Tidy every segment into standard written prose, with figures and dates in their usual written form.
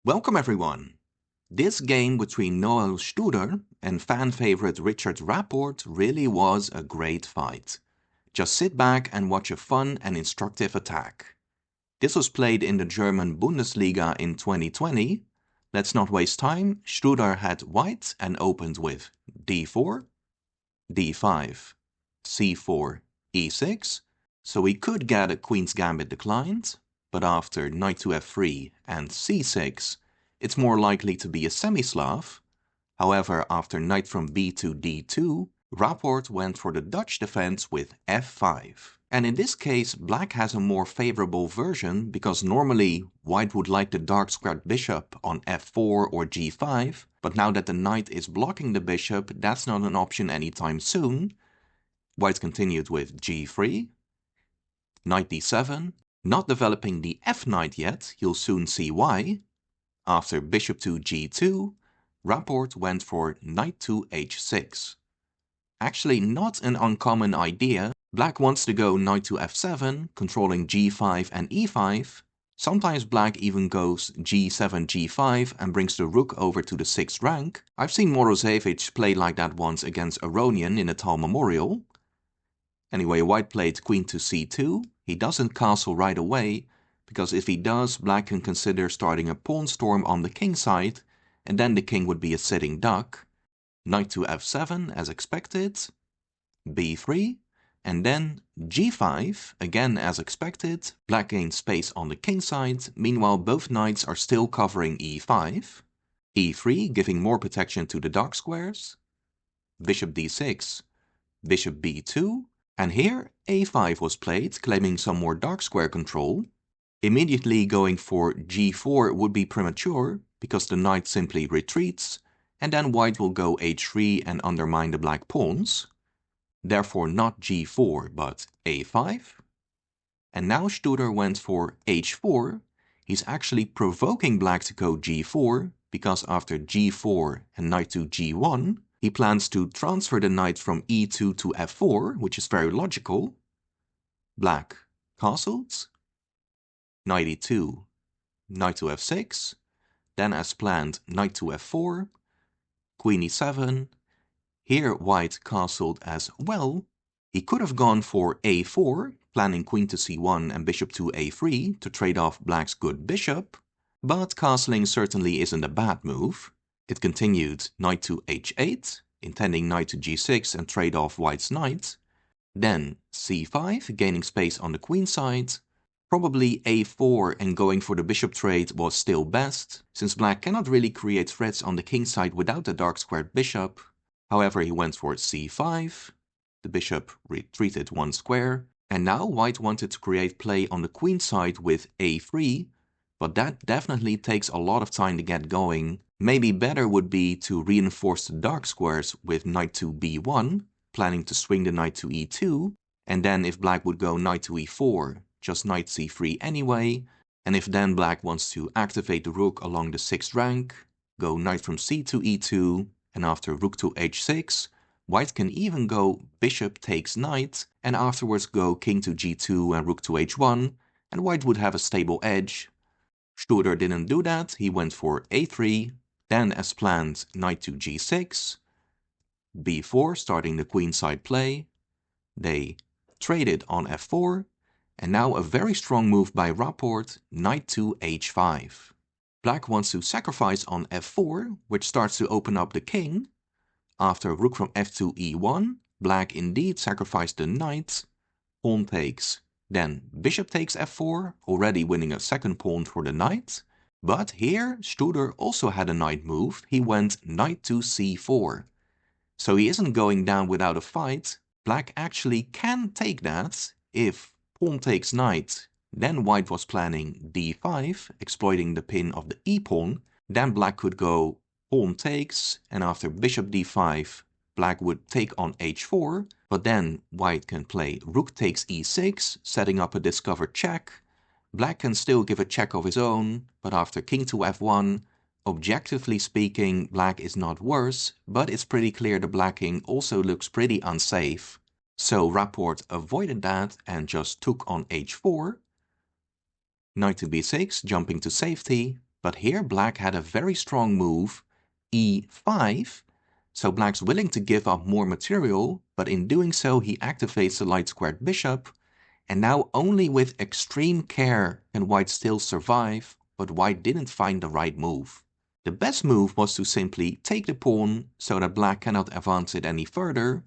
Welcome everyone! This game between Noël Studer and fan favorite Richard Rapport really was a great fight. Just sit back and watch a fun and instructive attack. This was played in the German Bundesliga in 2020. Let's not waste time. Studer had white and opened with d4, d5, c4, e6, so we could get a queen's gambit declined, but after knight to f3 and c6, it's more likely to be a semi-Slav. However, after knight from b to d2, Rapport went for the Dutch defense with f5. And in this case, black has a more favorable version because normally white would like the dark squared bishop on f4 or g5, but now that the knight is blocking the bishop, that's not an option anytime soon. White continued with g3, knight d7, not developing the f-knight yet, you'll soon see why. After bishop to g2, Rapport went for knight to h6. Actually not an uncommon idea. Black wants to go knight to f7, controlling g5 and e5. Sometimes black even goes g7, g5 and brings the rook over to the 6th rank. I've seen Morozevich play like that once against Aronian in a Tal Memorial. Anyway, white played queen to c2. He doesn't castle right away, because if he does, black can consider starting a pawn storm on the king side, and then the king would be a sitting duck. Knight to f7 as expected, b3, and then g5, again as expected. Black gains space on the king side, meanwhile both knights are still covering e5. e3 giving more protection to the dark squares. Bishop d6, bishop b2, and here a5 was played, claiming some more dark square control. Immediately going for g4 would be premature, because the knight simply retreats, and then white will go h3 and undermine the black pawns. Therefore not g4 but a5. And now Studer went for h4. He's actually provoking black to go g4, because after g4 and knight to g1, he plans to transfer the knight from e2 to f4, which is very logical. Black castled, knight e2, knight to f6, then as planned knight to f4, queen e7. Here white castled as well. He could have gone for a4, planning queen to c1 and bishop to a3 to trade off black's good bishop, but castling certainly isn't a bad move. It continued knight to h8, intending knight to g6 and trade off white's knight. Then c5, gaining space on the queen side. Probably a4 and going for the bishop trade was still best, since black cannot really create threats on the king side without the dark squared bishop. However, he went for c5. The bishop retreated one square, and now white wanted to create play on the queen side with a3, but that definitely takes a lot of time to get going. Maybe better would be to reinforce the dark squares with knight to b1, planning to swing the knight to e2, and then if black would go knight to e4, just knight c3 anyway, and if then black wants to activate the rook along the 6th rank, go knight from c to e2, and after rook to h6, white can even go bishop takes knight, and afterwards go king to g2 and rook to h1, and white would have a stable edge. Studer didn't do that, he went for a3, then as planned knight to g6, b4 starting the queenside play. They traded on f4, and now a very strong move by Rapport, knight to h5. Black wants to sacrifice on f4, which starts to open up the king. After rook from f to e1, black indeed sacrificed the knight. Pawn takes, then bishop takes f4, already winning a second pawn for the knight. But here Studer also had a knight move, he went knight to c4. So he isn't going down without a fight. Black actually can take that. If pawn takes knight, then white was planning d5, exploiting the pin of the e-pawn. Then black could go pawn takes, and after bishop d5, black would take on h4, but then white can play rook takes e6, setting up a discovered check. Black can still give a check of his own, but after king to f1, objectively speaking, black is not worse, but it's pretty clear the black king also looks pretty unsafe. So Rapport avoided that and just took on h4. Knight to b6, jumping to safety. But here black had a very strong move, e5, so black's willing to give up more material, but in doing so he activates the light squared bishop, and now only with extreme care can white still survive, but white didn't find the right move. The best move was to simply take the pawn so that black cannot advance it any further,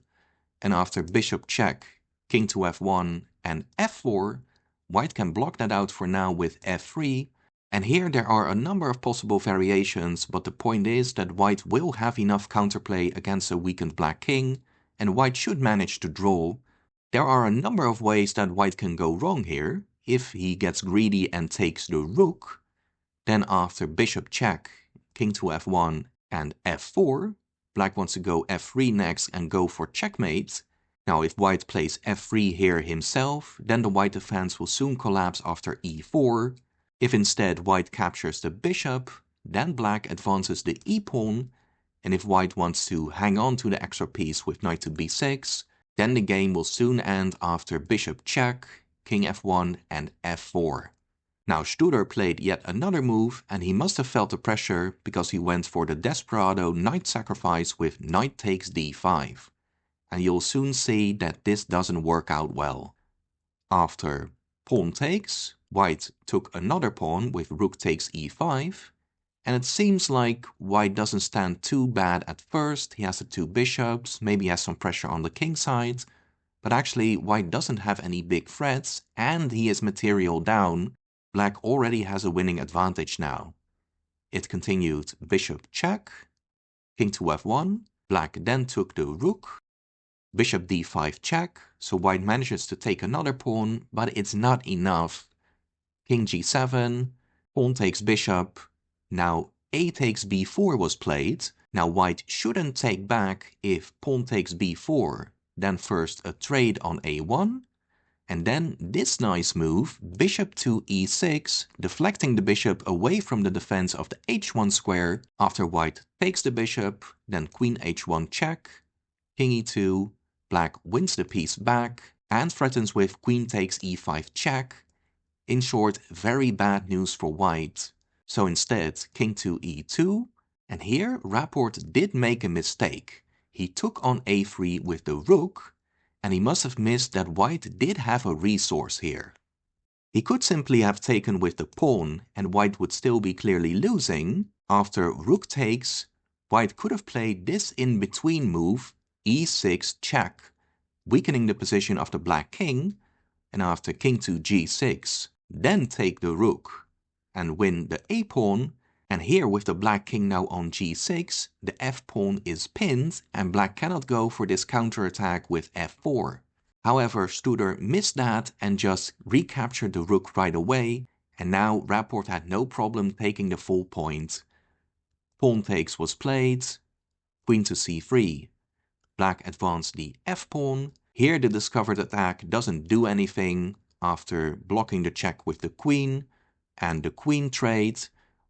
and after bishop check, king to f1 and f4, white can block that out for now with f3, and here there are a number of possible variations, but the point is that white will have enough counterplay against a weakened black king, and white should manage to draw. There are a number of ways that white can go wrong here. If he gets greedy and takes the rook, then after bishop check, king to f1 and f4, black wants to go f3 next and go for checkmate. Now if white plays f3 here himself, then the white defense will soon collapse after e4. If instead white captures the bishop, then black advances the e-pawn, and if white wants to hang on to the extra piece with knight to b6, then the game will soon end after bishop check, king f1 and f4. Now Studer played yet another move, and he must have felt the pressure because he went for the desperado knight sacrifice with knight takes d5. And you'll soon see that this doesn't work out well. After pawn takes, white took another pawn with rook takes e5, and it seems like white doesn't stand too bad at first. He has the two bishops, maybe has some pressure on the king side, but actually white doesn't have any big threats and he is material down. Black already has a winning advantage now. It continued bishop check, king to f1, black then took the rook, bishop d5 check, so white manages to take another pawn, but it's not enough. King g7, pawn takes bishop, now a takes b4 was played. Now white shouldn't take back if pawn takes b4, then first a trade on a1, and then this nice move, bishop to e6, deflecting the bishop away from the defense of the h1 square after white takes the bishop, then queen h1 check, king e2, black wins the piece back and threatens with queen takes e5 check. In short, very bad news for white. So instead, king to e2, and here Rapport did make a mistake. He took on a3 with the rook, and he must have missed that white did have a resource here. He could simply have taken with the pawn, and white would still be clearly losing. After rook takes, white could have played this in-between move, e6 check, weakening the position of the black king, and after king to g6, then take the rook and win the a-pawn, and here with the black king now on g6, the f-pawn is pinned and black cannot go for this counterattack with f4. However, Studer missed that and just recaptured the rook right away, and now Rapport had no problem taking the full point. Pawn takes was played, queen to c3. Black advanced the f-pawn. Here the discovered attack doesn't do anything after blocking the check with the queen and the queen trade.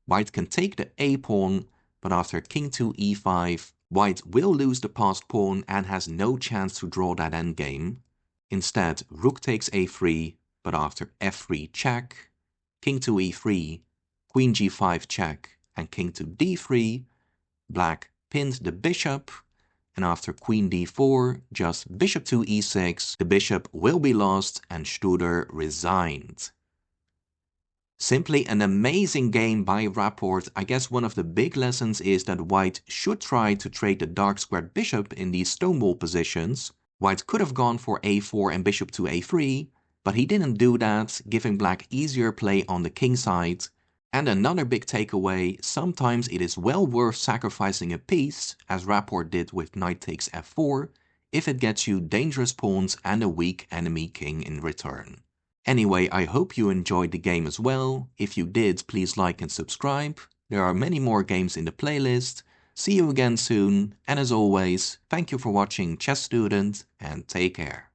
White can take the a-pawn, but after king to e5, white will lose the passed pawn and has no chance to draw that endgame. Instead, rook takes a3, but after f3 check, king to e3, queen g5 check, and king to d3, black pinned the bishop, and after queen d4, just bishop to e6, the bishop will be lost and Studer resigned. Simply an amazing game by Rapport. I guess one of the big lessons is that white should try to trade the dark squared bishop in these Stonewall positions. White could have gone for a4 and bishop to a3, but he didn't do that, giving black easier play on the king side. And another big takeaway, sometimes it is well worth sacrificing a piece, as Rapport did with knight takes f4, if it gets you dangerous pawns and a weak enemy king in return. Anyway, I hope you enjoyed the game as well. If you did, please like and subscribe. There are many more games in the playlist. See you again soon, and as always, thank you for watching Chess Student, and take care.